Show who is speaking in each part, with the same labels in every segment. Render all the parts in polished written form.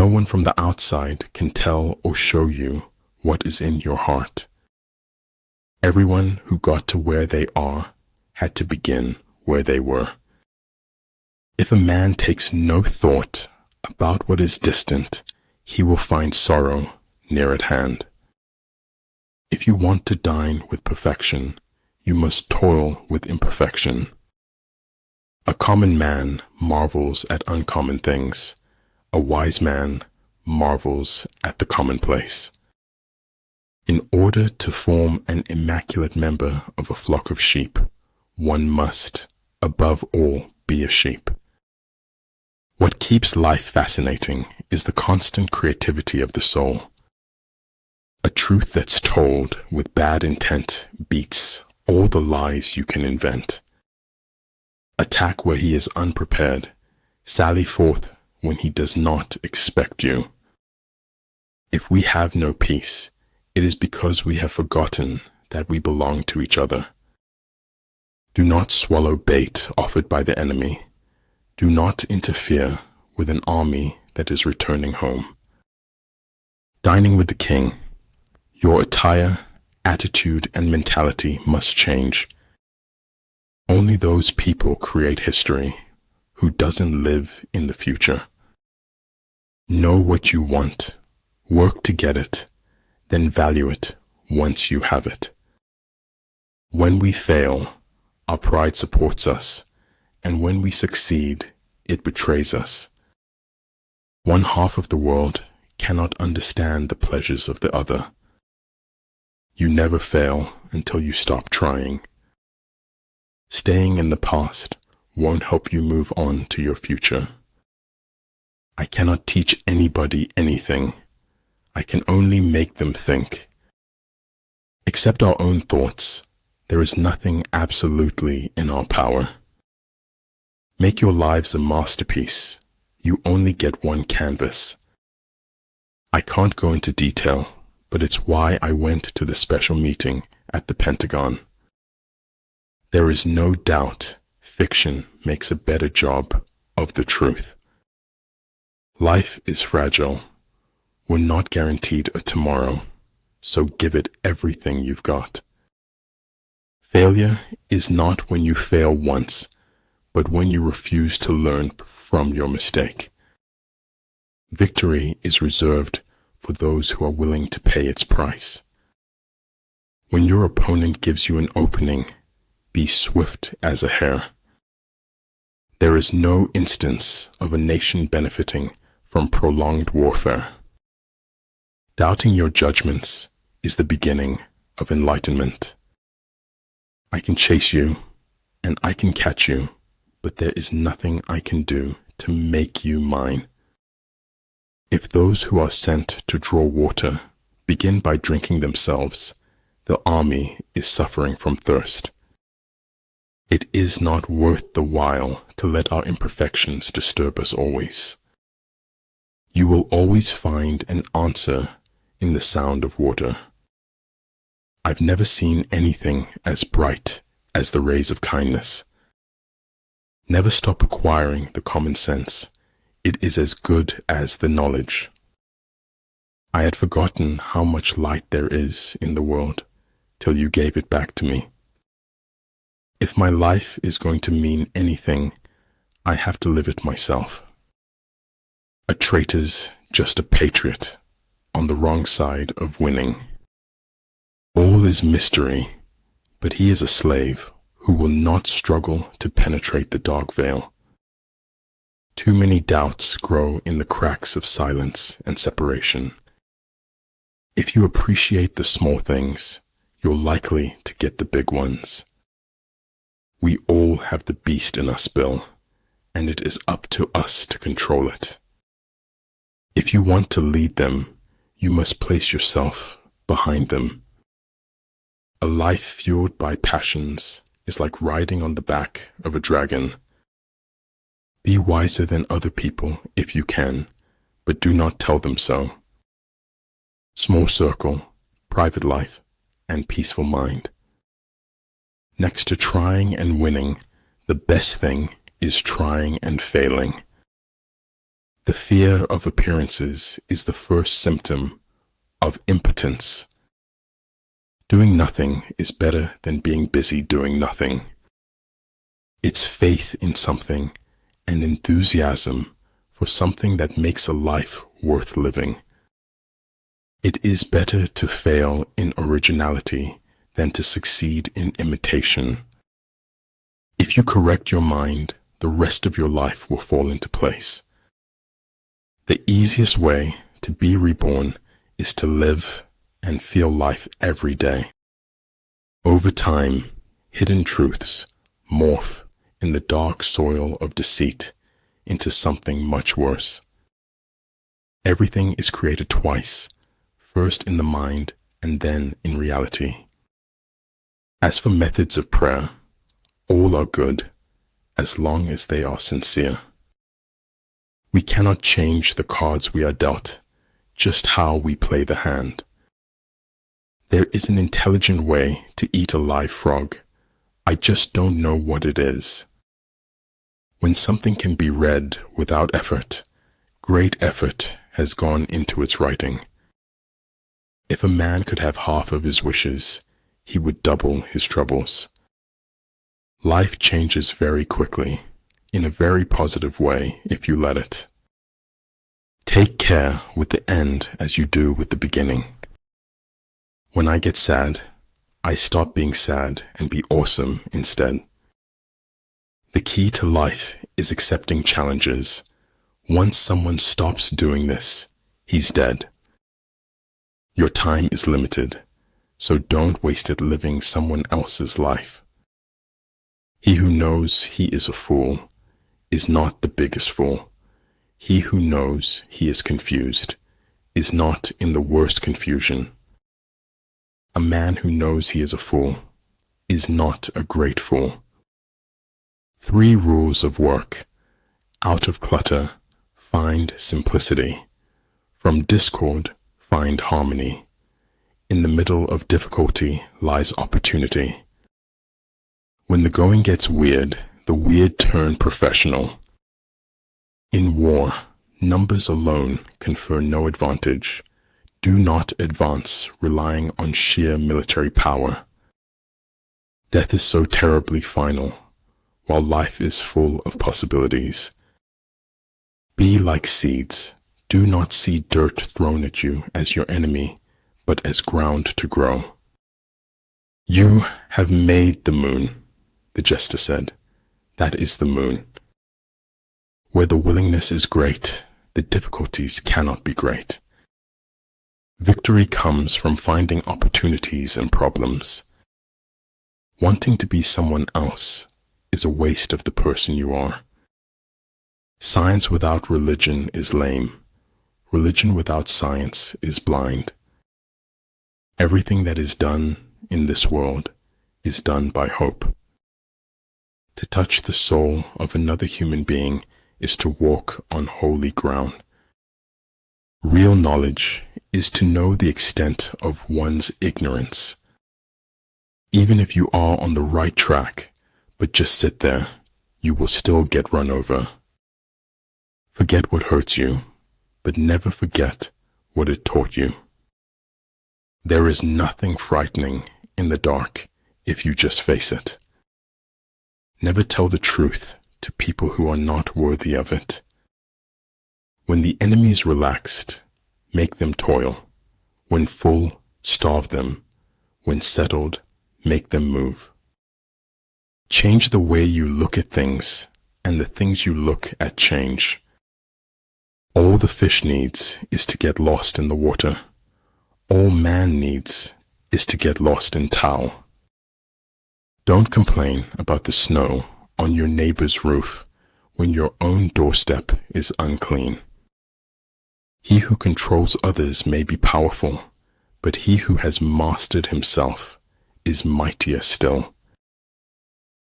Speaker 1: No one from the outside can tell or show you what is in your heart. Everyone who got to where they are had to begin where they were. If a man takes no thought about what is distant, he will find sorrow near at hand. If you want to dine with perfection, you must toil with imperfection. A common man marvels at uncommon things. A wise man marvels at the commonplace. In order to form an immaculate member of a flock of sheep, one must, above all, be a sheep. What keeps life fascinating is the constant creativity of the soul. A truth that's told with bad intent beats all the lies you can invent. Attack where he is unprepared. Sally forth when he does not expect you. If we have no peace, it is because we have forgotten that we belong to each other. Do not swallow bait offered by the enemy. Do not interfere with an army that is returning home. Dining with the king, your attire, attitude, and mentality must change. Only those people create history who doesn't live in the future. Know what you want, work to get it, then value it once you have it. When we fail, our pride supports us, and when we succeed, it betrays us. One half of the world cannot understand the pleasures of the other. You never fail until you stop trying. Staying in the past won't help you move on to your future. I cannot teach anybody anything. I can only make them think. Except our own thoughts, there is nothing absolutely in our power. Make your lives a masterpiece. You only get one canvas. I can't go into detail, but it's why I went to the special meeting at the Pentagon. There is no doubt fiction makes a better job of the truth. Life is fragile. We're not guaranteed a tomorrow, so give it everything you've got. Failure is not when you fail once, but when you refuse to learn from your mistake. Victory is reserved for those who are willing to pay its price. When your opponent gives you an opening, be swift as a hare. There is no instance of a nation benefiting from prolonged warfare. Doubting your judgments is the beginning of enlightenment. I can chase you, and I can catch you, but there is nothing I can do to make you mine. If those who are sent to draw water begin by drinking themselves, the army is suffering from thirst. It is not worth the while to let our imperfections disturb us always. You will always find an answer in the sound of water. I've never seen anything as bright as the rays of kindness. Never stop acquiring the common sense. It is as good as the knowledge. I had forgotten how much light there is in the world till you gave it back to me. If my life is going to mean anything, I have to live it myself. A traitor's just a patriot on the wrong side of winning. All is mystery, but he is a slave who will not struggle to penetrate the dark veil. Too many doubts grow in the cracks of silence and separation. If you appreciate the small things, you're likely to get the big ones. We all have the beast in us, Bill, and it is up to us to control it. If you want to lead them, you must place yourself behind them. A life fueled by passions is like riding on the back of a dragon. Be wiser than other people if you can, but do not tell them so. Small circle, private life, and peaceful mind. Next to trying and winning, the best thing is trying and failing. The fear of appearances is the first symptom of impotence. Doing nothing is better than being busy doing nothing. It's faith in something and enthusiasm for something that makes a life worth living. It is better to fail in originality than to succeed in imitation. If you correct your mind, the rest of your life will fall into place. The easiest way to be reborn is to live and feel life every day. Over time, hidden truths morph in the dark soil of deceit into something much worse. Everything is created twice, first in the mind and then in reality. As for methods of prayer, all are good as long as they are sincere. We cannot change the cards we are dealt, just how we play the hand. There is an intelligent way to eat a live frog. I just don't know what it is. When something can be read without effort, great effort has gone into its writing. If a man could have half of his wishes, he would double his troubles. Life changes very quickly, in a very positive way if you let it. Take care with the end as you do with the beginning. When I get sad, I stop being sad and be awesome instead. The key to life is accepting challenges. Once someone stops doing this, he's dead. Your time is limited, so don't waste it living someone else's life. He who knows he is a fool is not the biggest fool. He who knows he is confused is not in the worst confusion. A man who knows he is a fool is not a great fool. 3 rules of work. Out of clutter, find simplicity. From discord, find harmony. In the middle of difficulty lies opportunity. When the going gets weird, the weird turn professional. In war, numbers alone confer no advantage. Do not advance relying on sheer military power. Death is so terribly final, while life is full of possibilities. Be like seeds. Do not see dirt thrown at you as your enemy, but as ground to grow. You have made the moon, the jester said. That is the moon. Where the willingness is great, the difficulties cannot be great. Victory comes from finding opportunities in problems. Wanting to be someone else is a waste of the person you are. Science without religion is lame. Religion without science is blind. Everything that is done in this world is done by hope. To touch the soul of another human being is to walk on holy ground. Real knowledge is to know the extent of one's ignorance. Even if you are on the right track, but just sit there, you will still get run over. Forget what hurts you, but never forget what it taught you. There is nothing frightening in the dark if you just face it. Never tell the truth to people who are not worthy of it. When the enemy is relaxed, make them toil. When full, starve them. When settled, make them move. Change the way you look at things, and the things you look at change. All the fish needs is to get lost in the water. All man needs is to get lost in towel. Don't complain about the snow on your neighbor's roof when your own doorstep is unclean. He who controls others may be powerful, but he who has mastered himself is mightier still.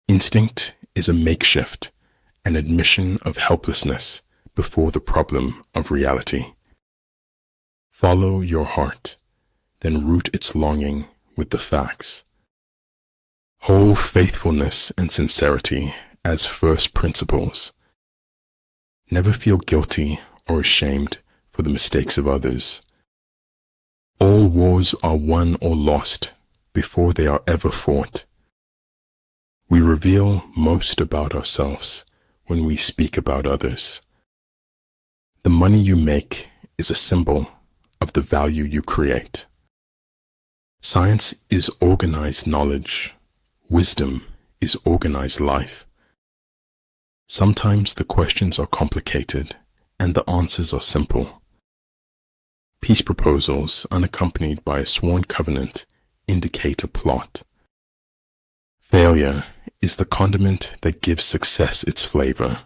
Speaker 1: Instinct is a makeshift, an admission of helplessness before the problem of reality. Follow your heart, then root its longing with the facts. Hold faithfulness and sincerity as first principles. Never feel guilty or ashamed for the mistakes of others. All wars are won or lost before they are ever fought. We reveal most about ourselves when we speak about others. The money you make is a symbol of the value you create. Science is organized knowledge. Wisdom is organized life. Sometimes the questions are complicated and the answers are simple. Peace proposals unaccompanied by a sworn covenant indicate a plot. Failure is the condiment that gives success its flavor.